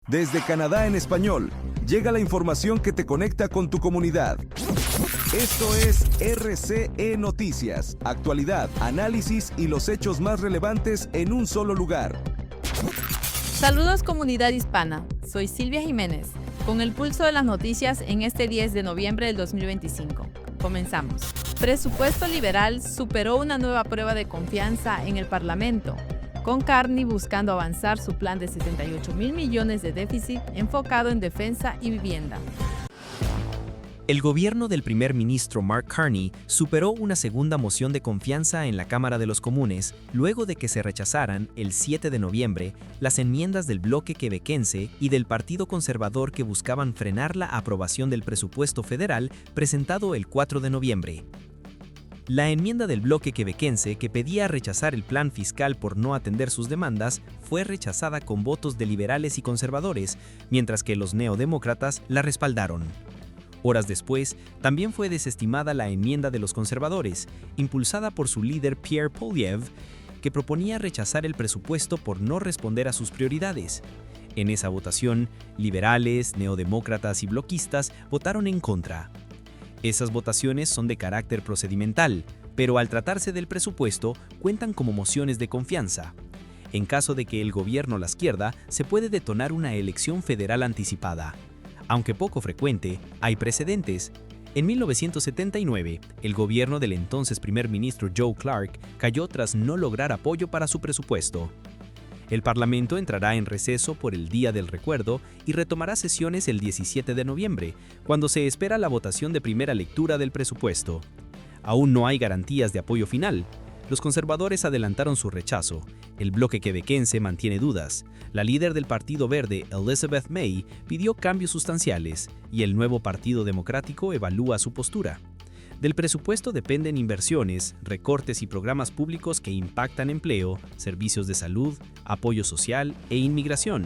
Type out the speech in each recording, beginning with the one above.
Desde Canadá en español, llega la información que te conecta con tu comunidad. Esto es RCE Noticias, actualidad, análisis y los hechos más relevantes en un solo lugar. Saludos comunidad hispana, soy Silvia Jiménez, con el pulso de las noticias en este 10 de noviembre del 2025. Comenzamos. Presupuesto liberal superó una nueva prueba de confianza en el Parlamento, con Carney buscando avanzar su plan de 78,000 millones de déficit enfocado en defensa y vivienda. El gobierno del primer ministro Mark Carney superó una segunda moción de confianza en la Cámara de los Comunes luego de que se rechazaran el 7 de noviembre las enmiendas del bloque quebequense y del Partido Conservador que buscaban frenar la aprobación del presupuesto federal presentado el 4 de noviembre. La enmienda del bloque quebequense que pedía rechazar el plan fiscal por no atender sus demandas fue rechazada con votos de liberales y conservadores, mientras que los neodemócratas la respaldaron. Horas después, también fue desestimada la enmienda de los conservadores, impulsada por su líder Pierre Poilievre, que proponía rechazar el presupuesto por no responder a sus prioridades. En esa votación, liberales, neodemócratas y bloquistas votaron en contra. Esas votaciones son de carácter procedimental, pero al tratarse del presupuesto, cuentan como mociones de confianza. En caso de que el gobierno las pierda, se puede detonar una elección federal anticipada. Aunque poco frecuente, hay precedentes. En 1979, el gobierno del entonces primer ministro Joe Clark cayó tras no lograr apoyo para su presupuesto. El Parlamento entrará en receso por el Día del Recuerdo y retomará sesiones el 17 de noviembre, cuando se espera la votación de primera lectura del presupuesto. Aún no hay garantías de apoyo final. Los conservadores adelantaron su rechazo. El bloque quebequense mantiene dudas. La líder del Partido Verde, Elizabeth May, pidió cambios sustanciales y el nuevo Partido Democrático evalúa su postura. Del presupuesto dependen inversiones, recortes y programas públicos que impactan empleo, servicios de salud, apoyo social e inmigración.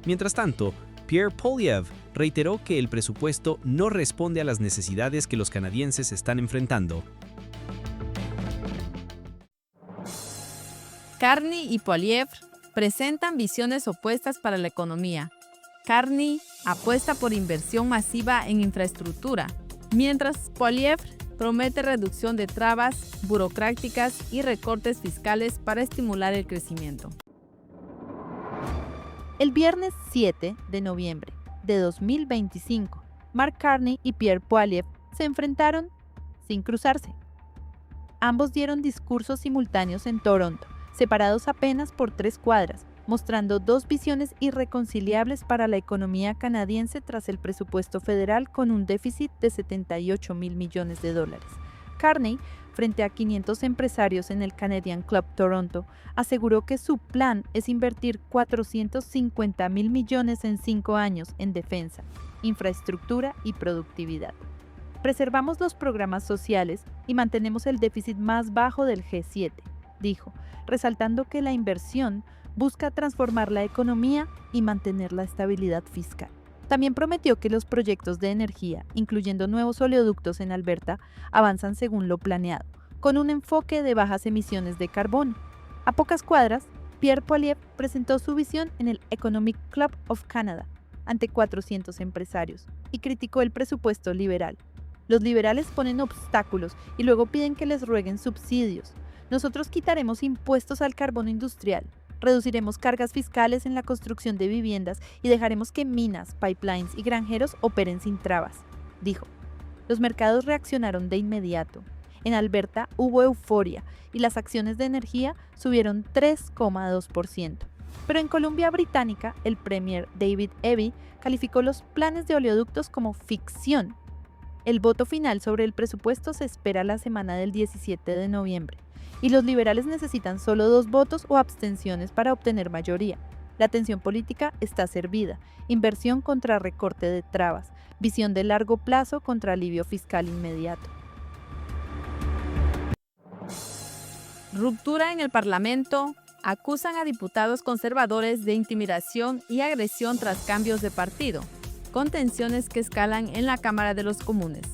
Mientras tanto, Pierre Poilievre reiteró que el presupuesto no responde a las necesidades que los canadienses están enfrentando. Carney y Poilievre presentan visiones opuestas para la economía. Carney apuesta por inversión masiva en infraestructura, mientras Poilievre promete reducción de trabas burocráticas y recortes fiscales para estimular el crecimiento. El viernes 7 de noviembre de 2025, Mark Carney y Pierre Poilievre se enfrentaron sin cruzarse. Ambos dieron discursos simultáneos en Toronto, separados apenas por 3 cuadras, mostrando dos visiones irreconciliables para la economía canadiense tras el presupuesto federal con un déficit de 78,000 millones de dólares. Carney, frente a 500 empresarios en el Canadian Club Toronto, aseguró que su plan es invertir 450,000 millones en 5 años en defensa, infraestructura y productividad. Preservamos los programas sociales y mantenemos el déficit más bajo del G7, dijo, resaltando que la inversión busca transformar la economía y mantener la estabilidad fiscal. También prometió que los proyectos de energía, incluyendo nuevos oleoductos en Alberta, avanzan según lo planeado, con un enfoque de bajas emisiones de carbono. A pocas cuadras, Pierre Poilievre presentó su visión en el Economic Club of Canada, ante 400 empresarios, y criticó el presupuesto liberal. Los liberales ponen obstáculos y luego piden que les rueguen subsidios. Nosotros quitaremos impuestos al carbono industrial, reduciremos cargas fiscales en la construcción de viviendas y dejaremos que minas, pipelines y granjeros operen sin trabas, dijo. Los mercados reaccionaron de inmediato. En Alberta hubo euforia y las acciones de energía subieron 3,2%. Pero en Columbia Británica, el premier David Eby calificó los planes de oleoductos como ficción. El voto final sobre el presupuesto se espera la semana del 17 de noviembre. Y los liberales necesitan solo 2 votos o abstenciones para obtener mayoría. La tensión política está servida, inversión contra recorte de trabas, visión de largo plazo contra alivio fiscal inmediato. Ruptura en el Parlamento. Acusan a diputados conservadores de intimidación y agresión tras cambios de partido, con tensiones que escalan en la Cámara de los Comunes.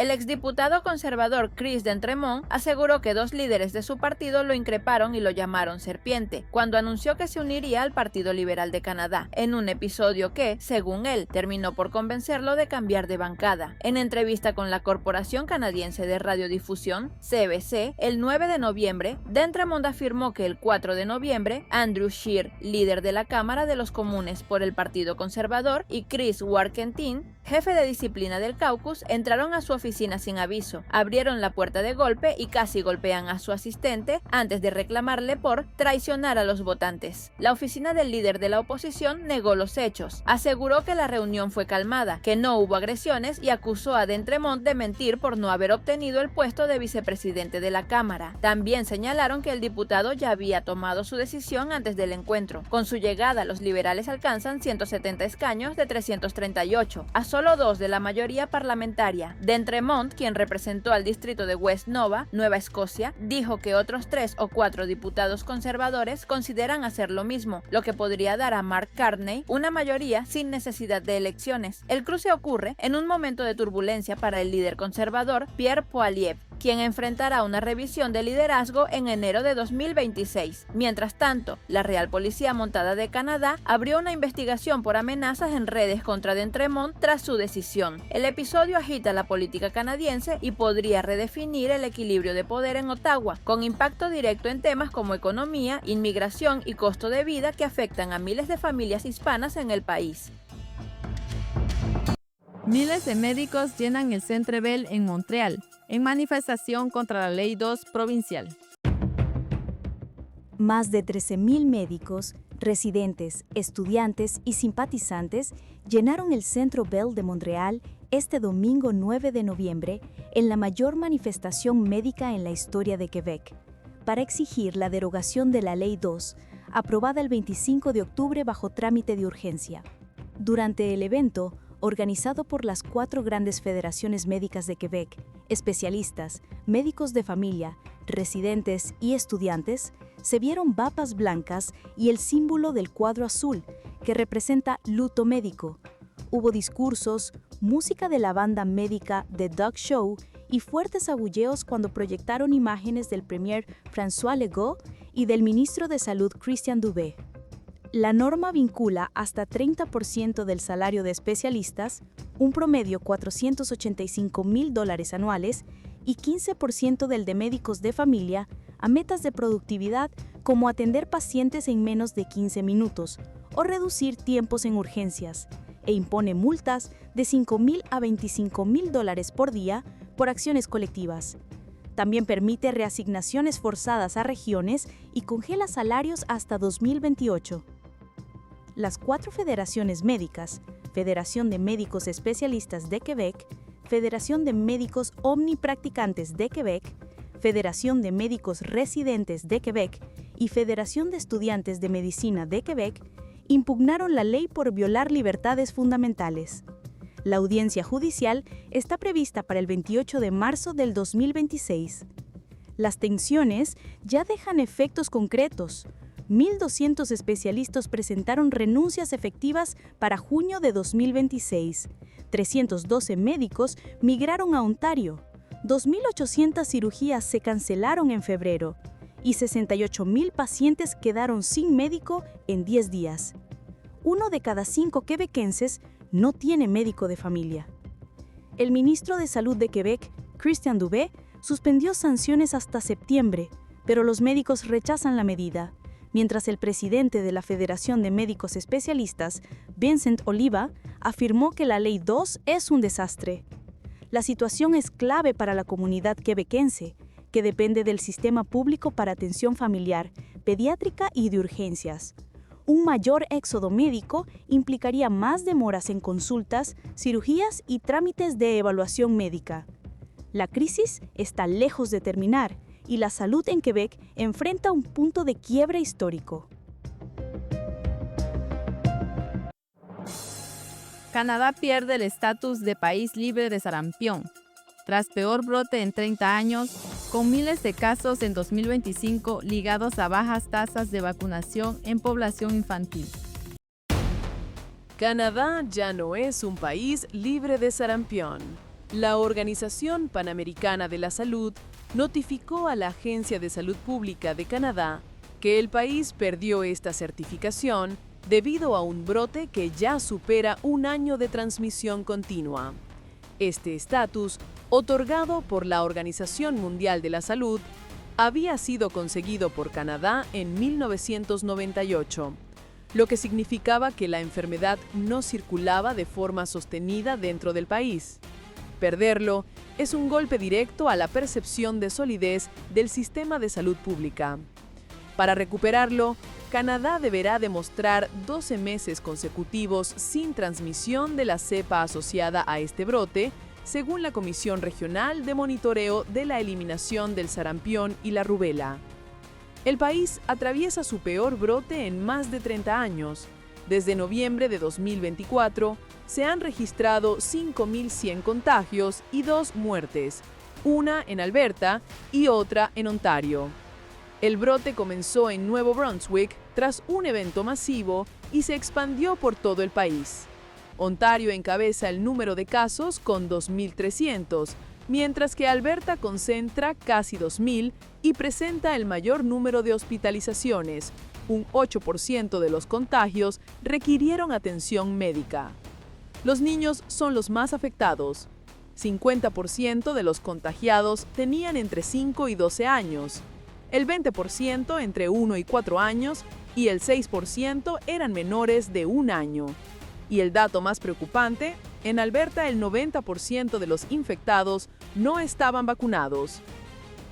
El exdiputado conservador Chris D'Entremont aseguró que 2 líderes de su partido lo increparon y lo llamaron serpiente, cuando anunció que se uniría al Partido Liberal de Canadá, en un episodio que, según él, terminó por convencerlo de cambiar de bancada. En entrevista con la Corporación Canadiense de Radiodifusión, CBC, el 9 de noviembre, D'Entremont afirmó que el 4 de noviembre, Andrew Scheer, líder de la Cámara de los Comunes por el Partido Conservador, y Chris Warkentin, jefe de disciplina del caucus, entraron a su oficina sin aviso, abrieron la puerta de golpe y casi golpean a su asistente antes de reclamarle por traicionar a los votantes. La oficina del líder de la oposición negó los hechos, aseguró que la reunión fue calmada, que no hubo agresiones y acusó a D'Entremont de mentir por no haber obtenido el puesto de vicepresidente de la Cámara. También señalaron que el diputado ya había tomado su decisión antes del encuentro. Con su llegada, los liberales alcanzan 170 escaños de 338, a solo 2 de la mayoría parlamentaria. D'Entremont, quien representó al distrito de West Nova, Nueva Escocia, dijo que otros 3 o 4 diputados conservadores consideran hacer lo mismo, lo que podría dar a Mark Carney una mayoría sin necesidad de elecciones. El cruce ocurre en un momento de turbulencia para el líder conservador Pierre Poilievre, quien enfrentará una revisión de liderazgo en enero de 2026. Mientras tanto, la Real Policía Montada de Canadá abrió una investigación por amenazas en redes contra D'Entremont tras su decisión. El episodio agita la política canadiense y podría redefinir el equilibrio de poder en Ottawa, con impacto directo en temas como economía, inmigración y costo de vida que afectan a miles de familias hispanas en el país. Miles de médicos llenan el Centre Bell en Montreal, en manifestación contra la Ley 2 provincial. Más de 13,000 médicos, residentes, estudiantes y simpatizantes llenaron el Centre Bell de Montreal este domingo 9 de noviembre en la mayor manifestación médica en la historia de Quebec, para exigir la derogación de la Ley 2, aprobada el 25 de octubre bajo trámite de urgencia. Durante el evento, organizado por las 4 grandes federaciones médicas de Quebec, especialistas, médicos de familia, residentes y estudiantes, se vieron bapas blancas y el símbolo del cuadro azul, que representa luto médico. Hubo discursos, música de la banda médica The Dog Show y fuertes abulleos cuando proyectaron imágenes del premier François Legault y del ministro de Salud Christian Dubé. La norma vincula hasta 30% del salario de especialistas, un promedio $485,000 anuales, y 15% del de médicos de familia a metas de productividad como atender pacientes en menos de 15 minutos o reducir tiempos en urgencias, e impone multas de $5,000 a $25,000 por día por acciones colectivas. También permite reasignaciones forzadas a regiones y congela salarios hasta 2028. Las 4 federaciones médicas, Federación de Médicos Especialistas de Quebec, Federación de Médicos Omnipracticantes de Quebec, Federación de Médicos Residentes de Quebec y Federación de Estudiantes de Medicina de Quebec, impugnaron la ley por violar libertades fundamentales. La audiencia judicial está prevista para el 28 de marzo del 2026. Las tensiones ya dejan efectos concretos. 1,200 especialistas presentaron renuncias efectivas para junio de 2026. 312 médicos migraron a Ontario. 2,800 cirugías se cancelaron en febrero y 68,000 pacientes quedaron sin médico en 10 días. 1 de cada 5 quebequenses no tiene médico de familia. El ministro de Salud de Quebec, Christian Dubé, suspendió sanciones hasta septiembre, pero los médicos rechazan la medida, mientras el presidente de la Federación de Médicos Especialistas, Vincent Oliva, afirmó que la Ley 2 es un desastre. La situación es clave para la comunidad quebequense, que depende del sistema público para atención familiar, pediátrica y de urgencias. Un mayor éxodo médico implicaría más demoras en consultas, cirugías y trámites de evaluación médica. La crisis está lejos de terminar y la salud en Quebec enfrenta un punto de quiebre histórico. Canadá pierde el estatus de país libre de sarampión, tras peor brote en 30 años, con miles de casos en 2025 ligados a bajas tasas de vacunación en población infantil. Canadá ya no es un país libre de sarampión. La Organización Panamericana de la Salud notificó a la Agencia de Salud Pública de Canadá que el país perdió esta certificación debido a un brote que ya supera un año de transmisión continua. Este estatus, otorgado por la Organización Mundial de la Salud, había sido conseguido por Canadá en 1998, lo que significaba que la enfermedad no circulaba de forma sostenida dentro del país. Perderlo es un golpe directo a la percepción de solidez del sistema de salud pública. Para recuperarlo, Canadá deberá demostrar 12 meses consecutivos sin transmisión de la cepa asociada a este brote, según la Comisión Regional de Monitoreo de la Eliminación del Sarampión y la Rubela. El país atraviesa su peor brote en más de 30 años. Desde noviembre de 2024, se han registrado 5.100 contagios y 2 muertes, una en Alberta y otra en Ontario. El brote comenzó en Nuevo Brunswick tras un evento masivo y se expandió por todo el país. Ontario encabeza el número de casos con 2.300, mientras que Alberta concentra casi 2.000 y presenta el mayor número de hospitalizaciones. Un 8% de los contagios requirieron atención médica. Los niños son los más afectados. 50% de los contagiados tenían entre 5 y 12 años, el 20% entre 1 y 4 años y el 6% eran menores de 1 año. Y el dato más preocupante, en Alberta el 90% de los infectados no estaban vacunados.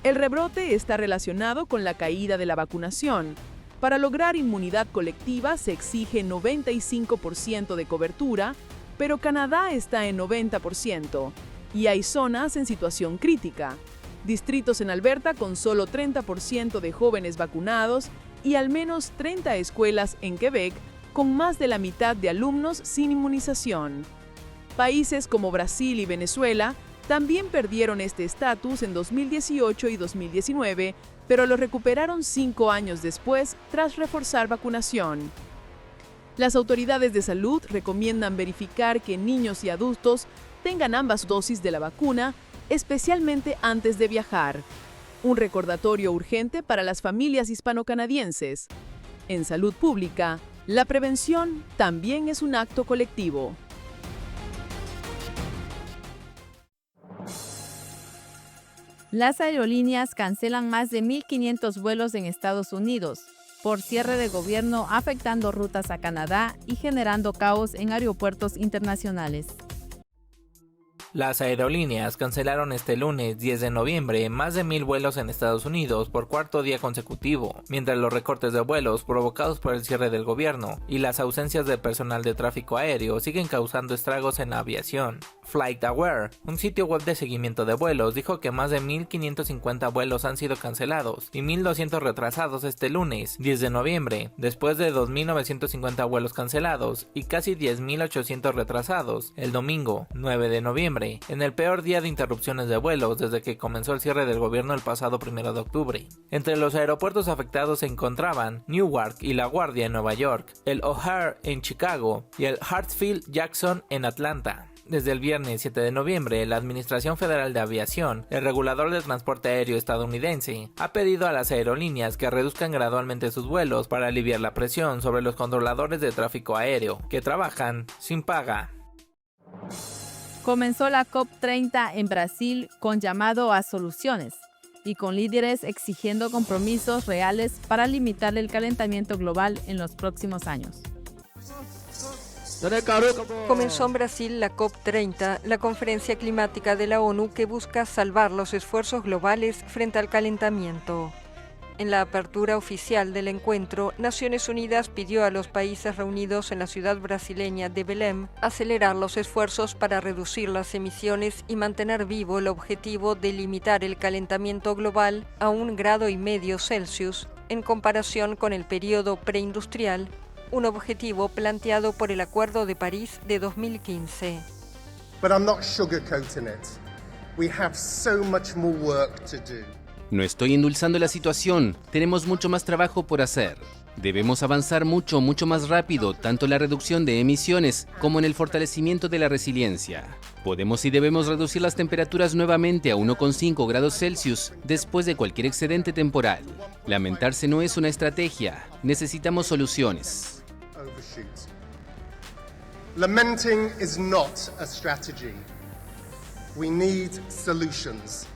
El rebrote está relacionado con la caída de la vacunación. Para lograr inmunidad colectiva se exige 95% de cobertura, pero Canadá está en 90% y hay zonas en situación crítica. Distritos en Alberta con solo 30% de jóvenes vacunados y al menos 30 escuelas en Quebec con más de la mitad de alumnos sin inmunización. Países como Brasil y Venezuela también perdieron este estatus en 2018 y 2019, pero lo recuperaron 5 años después tras reforzar vacunación. Las autoridades de salud recomiendan verificar que niños y adultos tengan ambas dosis de la vacuna, especialmente antes de viajar. Un recordatorio urgente para las familias hispano-canadienses. En salud pública, la prevención también es un acto colectivo. Las aerolíneas cancelan más de 1.500 vuelos en Estados Unidos por cierre de gobierno, afectando rutas a Canadá y generando caos en aeropuertos internacionales. Las aerolíneas cancelaron este lunes 10 de noviembre más de 1.000 vuelos en Estados Unidos por cuarto día consecutivo, mientras los recortes de vuelos provocados por el cierre del gobierno y las ausencias de personal de tráfico aéreo siguen causando estragos en la aviación. FlightAware, un sitio web de seguimiento de vuelos, dijo que más de 1.550 vuelos han sido cancelados y 1.200 retrasados este lunes, 10 de noviembre, después de 2.950 vuelos cancelados y casi 10.800 retrasados el domingo, 9 de noviembre, en el peor día de interrupciones de vuelos desde que comenzó el cierre del gobierno el pasado 1 de octubre. Entre los aeropuertos afectados se encontraban Newark y La Guardia en Nueva York, el O'Hare en Chicago y el Hartsfield-Jackson en Atlanta. Desde el viernes 7 de noviembre, la Administración Federal de Aviación, el regulador del transporte aéreo estadounidense, ha pedido a las aerolíneas que reduzcan gradualmente sus vuelos para aliviar la presión sobre los controladores de tráfico aéreo, que trabajan sin paga. Comenzó la COP30 en Brasil con llamado a soluciones y con líderes exigiendo compromisos reales para limitar el calentamiento global en los próximos años. Comenzó en Brasil la COP30, la conferencia climática de la ONU que busca salvar los esfuerzos globales frente al calentamiento. En la apertura oficial del encuentro, Naciones Unidas pidió a los países reunidos en la ciudad brasileña de Belém acelerar los esfuerzos para reducir las emisiones y mantener vivo el objetivo de limitar el calentamiento global a 1,5 grados Celsius en comparación con el periodo preindustrial, un objetivo planteado por el Acuerdo de París de 2015. But I'm not sugarcoating it. We have so much more work to do. No estoy endulzando la situación, tenemos mucho más trabajo por hacer. Debemos avanzar mucho más rápido, tanto en la reducción de emisiones como en el fortalecimiento de la resiliencia. Podemos y debemos reducir las temperaturas nuevamente a 1,5 grados Celsius después de cualquier excedente temporal. Lamentarse no es una estrategia, necesitamos soluciones. Lamenting is not a strategy. We need solutions.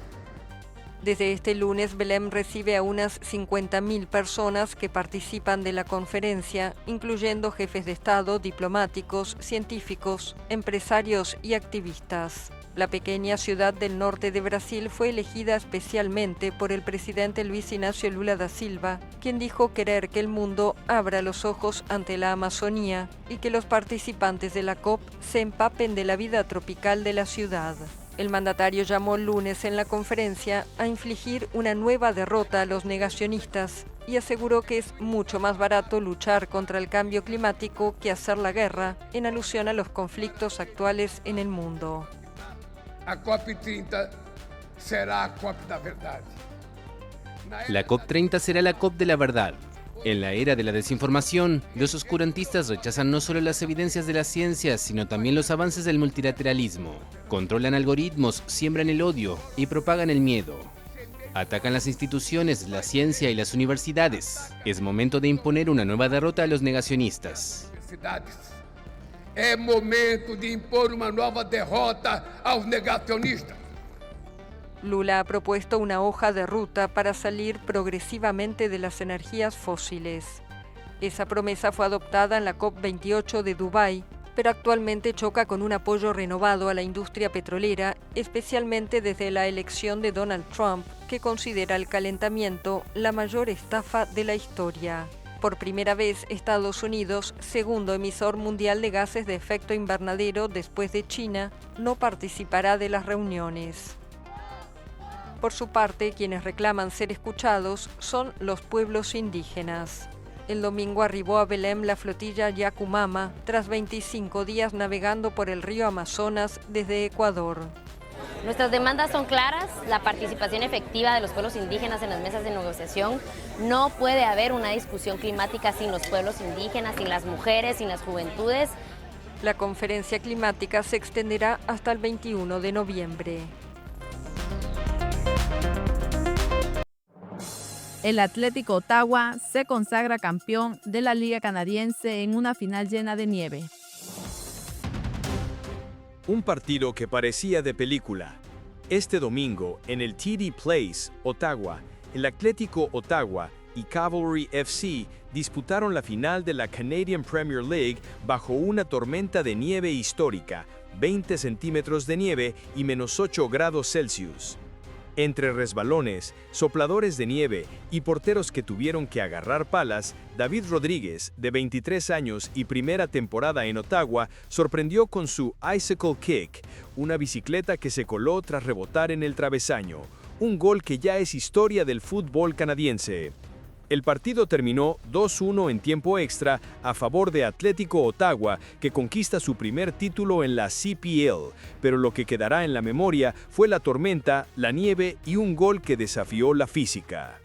Desde este lunes, Belém recibe a unas 50.000 personas que participan de la conferencia, incluyendo jefes de Estado, diplomáticos, científicos, empresarios y activistas. La pequeña ciudad del norte de Brasil fue elegida especialmente por el presidente Luiz Inácio Lula da Silva, quien dijo querer que el mundo abra los ojos ante la Amazonía y que los participantes de la COP se empapen de la vida tropical de la ciudad. El mandatario llamó el lunes en la conferencia a infligir una nueva derrota a los negacionistas y aseguró que es mucho más barato luchar contra el cambio climático que hacer la guerra, en alusión a los conflictos actuales en el mundo. A COP30 será a COP da verdade. La COP30 será la COP de la verdad. En la era de la desinformación, los oscurantistas rechazan no solo las evidencias de la ciencia, sino también los avances del multilateralismo. Controlan algoritmos, siembran el odio y propagan el miedo. Atacan las instituciones, la ciencia y las universidades. Es momento de imponer una nueva derrota a los negacionistas. É momento de impor uma nova derrota aos negacionistas. Lula ha propuesto una hoja de ruta para salir progresivamente de las energías fósiles. Esa promesa fue adoptada en la COP28 de Dubái, pero actualmente choca con un apoyo renovado a la industria petrolera, especialmente desde la elección de Donald Trump, que considera el calentamiento la mayor estafa de la historia. Por primera vez, Estados Unidos, segundo emisor mundial de gases de efecto invernadero después de China, no participará de las reuniones. Por su parte, quienes reclaman ser escuchados son los pueblos indígenas. El domingo arribó a Belém la flotilla Yacumama, tras 25 días navegando por el río Amazonas desde Ecuador. Nuestras demandas son claras, la participación efectiva de los pueblos indígenas en las mesas de negociación. No puede haber una discusión climática sin los pueblos indígenas, sin las mujeres, sin las juventudes. La conferencia climática se extenderá hasta el 21 de noviembre. El Atlético Ottawa se consagra campeón de la Liga Canadiense en una final llena de nieve. Un partido que parecía de película. Este domingo, en el TD Place, Ottawa, el Atlético Ottawa y Cavalry FC disputaron la final de la Canadian Premier League bajo una tormenta de nieve histórica, 20 centímetros de nieve y -8 grados Celsius. Entre resbalones, sopladores de nieve y porteros que tuvieron que agarrar palas, David Rodríguez, de 23 años y primera temporada en Ottawa, sorprendió con su Icicle Kick, una bicicleta que se coló tras rebotar en el travesaño, un gol que ya es historia del fútbol canadiense. El partido terminó 2-1 en tiempo extra a favor de Atlético Ottawa, que conquista su primer título en la CPL, pero lo que quedará en la memoria fue la tormenta, la nieve y un gol que desafió la física.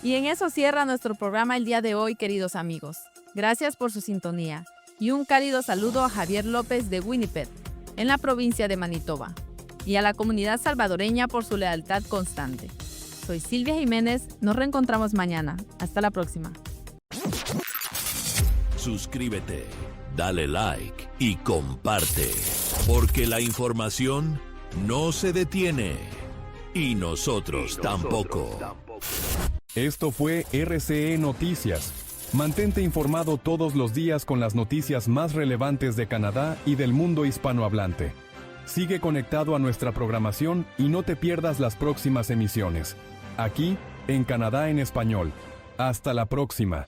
Y en eso cierra nuestro programa el día de hoy, queridos amigos. Gracias por su sintonía y un cálido saludo a Javier López de Winnipeg, en la provincia de Manitoba, y a la comunidad salvadoreña por su lealtad constante. Soy Silvia Jiménez, nos reencontramos mañana. Hasta la próxima. Suscríbete, dale like y comparte, porque la información no se detiene y nosotros tampoco. Esto fue RCE Noticias. Mantente informado todos los días con las noticias más relevantes de Canadá y del mundo hispanohablante. Sigue conectado a nuestra programación y no te pierdas las próximas emisiones. Aquí, en Canadá en Español. Hasta la próxima.